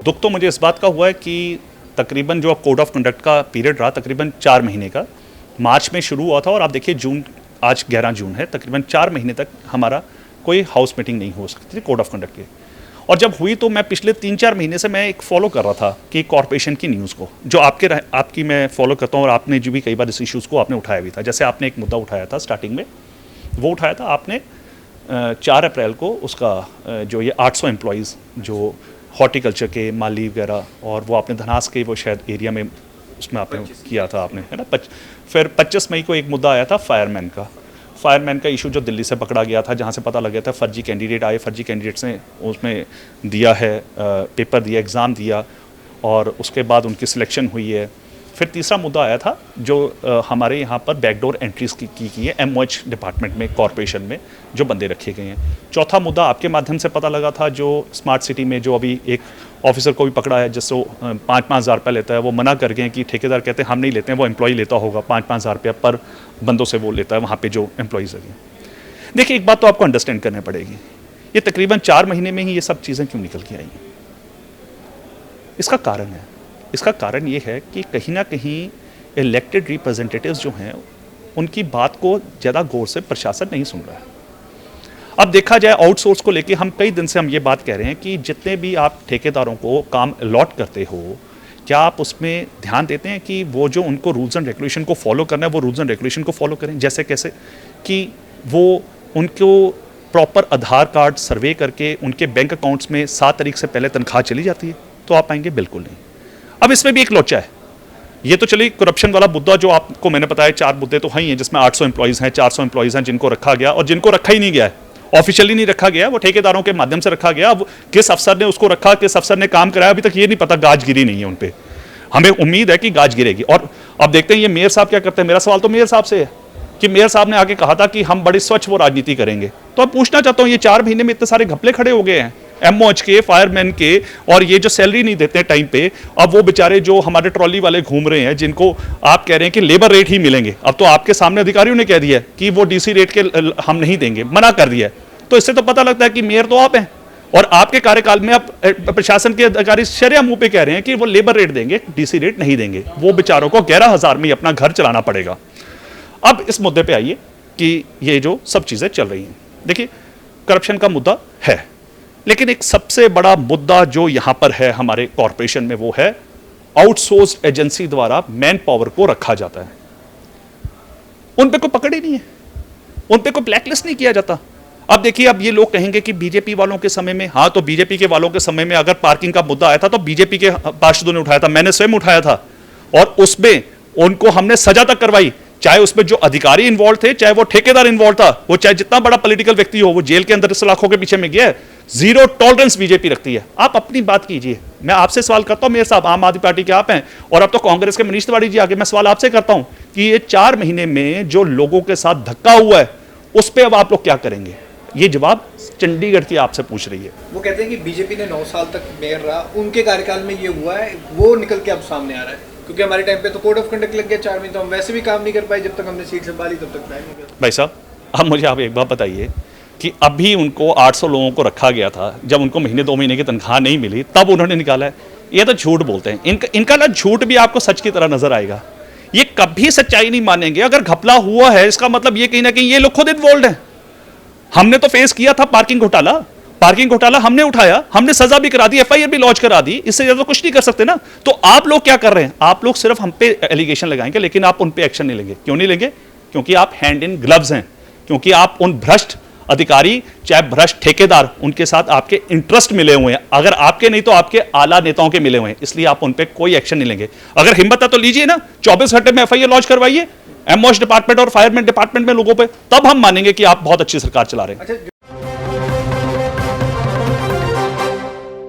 दुख तो मुझे इस बात का हुआ है कि तकरीबन जो कोड ऑफ कंडक्ट का पीरियड रहा तकरीबन 4 महीने का, मार्च में शुरू हुआ था और आप देखिए जून, आज 11 जून है, तकरीबन 4 महीने तक हमारा कोई हाउस मीटिंग नहीं हो सकती थी कोड ऑफ कंडक्ट की। और जब हुई तो मैं पिछले 3-4 महीने से मैं एक फॉलो कर रहा था कि कॉर्पोरेशन की न्यूज़ को, जो आपकी मैं फॉलो करता हूँ और आपने जो भी कई बार इस इश्यूज़ को आपने उठाया भी था। जैसे आपने एक मुद्दा उठाया था स्टार्टिंग में, वो उठाया था आपने 4 अप्रैल को उसका जो ये 800 एम्प्लॉयज़ जो हॉर्टिकल्चर के माली वगैरह, और वो आपने धनास के वो शायद एरिया में उसमें आपने किया था आपने, है ना। फिर 25 मई को एक मुद्दा आया था फायरमैन का इशू जो दिल्ली से पकड़ा गया था, जहाँ से पता लग गया था फर्जी कैंडिडेट आए, फर्जी कैंडिडेट्स ने उसमें दिया है, पेपर दिया, एग्ज़ाम दिया और उसके बाद उनकी सिलेक्शन हुई है। फिर तीसरा मुद्दा आया था जो हमारे यहाँ पर बैकडोर एंट्रीज की है एमओएच डिपार्टमेट में, कॉरपोरेशन में जो बंदे रखे गए हैं। चौथा मुद्दा आपके माध्यम से पता लगा था जो स्मार्ट सिटी में जो अभी एक ऑफिसर को भी पकड़ा है जिससे 5-5 हज़ार रुपये लेता है, वो मना कर गए कि ठेकेदार कहते हैं हम नहीं लेते हैं, वो एम्प्लॉई लेता होगा 5-5 हज़ार रुपया पर बंदों से वो लेता है वहाँ पे जो एम्प्लॉइज़ लगे। देखिए एक बात तो आपको अंडरस्टैंड करनी पड़ेगी, ये तकरीबन 4 महीने में ही ये सब चीज़ें क्यों निकल के आई हैं। इसका कारण ये है कि कहीं ना कहीं इलेक्टेड रिप्रेजेंटेटिव्स जो हैं उनकी बात को ज़्यादा गौर से प्रशासन नहीं सुन रहा है। अब देखा जाए आउटसोर्स को लेके हम कई दिन से हम ये बात कह रहे हैं कि जितने भी आप ठेकेदारों को काम अलॉट करते हो, क्या आप उसमें ध्यान देते हैं कि वो जो उनको रूल्स एंड रेगुलेशन को फॉलो करना है वो रूल्स एंड रेगुलेशन को फॉलो करें। जैसे कैसे कि वो उनको प्रॉपर आधार कार्ड सर्वे करके उनके बैंक अकाउंट्स में 7 तारीख से पहले तनख्वाह चली जाती है, तो आप पाएंगे बिल्कुल नहीं। अब इसमें भी एक लोचा है, ये तो चलिए करप्शन वाला मुद्दा जो आपको मैंने बताया 4 मुद्दे तो हैं ही हैं, जिसमें 800 एम्प्लॉइज़ हैं, 400 एम्प्लॉइज़ हैं जिनको रखा गया और जिनको रखा ही नहीं गया है, ऑफिशियली नहीं रखा गया, वो ठेकेदारों के माध्यम से रखा गया। अब किस अफसर ने उसको रखा, किस अफसर ने काम कराया, अभी तक ये नहीं पता, गाज गिरी नहीं है उन पर। हमें उम्मीद है कि गाज गिरेगी। और अब देखते हैं ये मेयर साहब क्या करते हैं। मेरा सवाल तो मेयर साहब से है कि मेयर साहब ने आगे कहा था कि हम बड़ी स्वच्छ वो राजनीति करेंगे, तो अब पूछना चाहता हूँ ये 4 महीने में इतने सारे घपले खड़े हो गए हैं एमओएच के, फायरमैन के, और ये जो सैलरी नहीं देते टाइम पे, अब वो बेचारे जो हमारे ट्रॉली वाले घूम रहे हैं जिनको आप कह रहे हैं कि लेबर रेट ही मिलेंगे, अब तो आपके सामने अधिकारियों ने कह दिया है कि वो डीसी रेट के हम नहीं देंगे, मना कर दिया है। तो इससे तो पता लगता है कि मेयर तो आप हैं और आपके कार्यकाल में अब प्रशासन के अधिकारी शरिया मुंह पे कह रहे हैं कि वो लेबर रेट देंगे, डीसी रेट नहीं देंगे। वो बेचारों को 11,000 में अपना घर चलाना पड़ेगा। अब इस मुद्दे पे आइए कि ये जो सब चीजें चल रही हैं, देखिए करप्शन का मुद्दा है, लेकिन एक सबसे बड़ा मुद्दा जो यहां पर है हमारे कॉरपोरेशन में वो है आउटसोर्स्ड एजेंसी द्वारा मैन पावर को रखा जाता है। उन पे कोई पकड़ ही नहीं है, उन पे कोई ब्लैकलिस्ट नहीं किया जाता। अब देखिए, अब ये लोग कहेंगे कि बीजेपी वालों के समय में, हाँ तो बीजेपी के वालों के समय में अगर पार्किंग का मुद्दा आया था तो बीजेपी के पार्षदों ने उठाया था, मैंने स्वयं उठाया था और उसमें उनको हमने सजा तक करवाई, चाहे उसमें जो अधिकारी इन्वॉल्व थे, चाहे वो ठेकेदार इन्वॉल्व था, वो चाहे जितना बड़ा पॉलिटिकल व्यक्ति हो, वो जेल के अंदर सलाखों के पीछे में गया है। 0 टॉलरेंस बीजेपी रखती है। आप अपनी बात कीजिए, मैं आपसे सवाल करता हूं मेयर साहब, आम आदमी पार्टी के आप हैं और अब तो कांग्रेस के मनीष तिवारी जी आगे, मैं सवाल आपसे करता हूं कि ये 4 महीने में जो लोगों के साथ धक्का हुआ है उस पर अब आप लोग क्या करेंगे? ये जवाब चंडीगढ़ की आपसे पूछ रही है। वो कहते हैं कि बीजेपी ने 9 साल तक मेयर रहा, उनके कार्यकाल में ये हुआ है, वो निकल के अब सामने आ रहा है, क्योंकि हमारे टाइम पे तो कोड ऑफ कंडक्ट लग गया 4 महीने, तो हम वैसे भी काम नहीं कर पाए जब तक हमने सीट संभाली, तब तक नहीं किया। भाई साहब, अब मुझे आप एक बात बताइए कि अभी उनको 800 लोगों को रखा गया था, जब उनको महीने 2 महीने की तनख्वाह नहीं मिली तब उन्होंने निकाला है। ये तो झूठ बोलते हैं, इनका ना झूठ भी आपको सच की तरह नजर आएगा। ये कभी सच्चाई नहीं मानेंगे। अगर घपला हुआ है इसका मतलब ये कहीं ना कहीं ये लोग खुद इन्वॉल्व हैं। हमने तो फेस किया था पार्किंग घोटाला हमने उठाया, हमने सजा भी करा दी, एफआईआर भी लॉन्च करा दी, इससे ज्यादा कुछ नहीं कर सकते ना। तो आप लोग क्या कर रहे हैं? आप लोग सिर्फ हम पे एलिगेशन लगाएंगे लेकिन आप उन पे एक्शन नहीं लेंगे। क्यों नहीं लेंगे? क्योंकि आप हैंड इन ग्लव्स हैं, क्योंकि आप उन भ्रष्ट अधिकारी चाहे भ्रष्ट ठेकेदार, उनके साथ आपके इंटरेस्ट मिले हुए हैं। अगर आपके नहीं तो आपके आला नेताओं के मिले हुए हैं, इसलिए आप उन पे कोई एक्शन नहीं लेंगे। अगर हिम्मत है तो लीजिए ना, 24 घंटे में एफआईआर लॉन्च करवाइए एमओएच डिपार्टमेंट और फायरमैन डिपार्टमेंट में लोगों पे, तब हम मानेंगे कि आप बहुत अच्छी सरकार चला रहे हैं।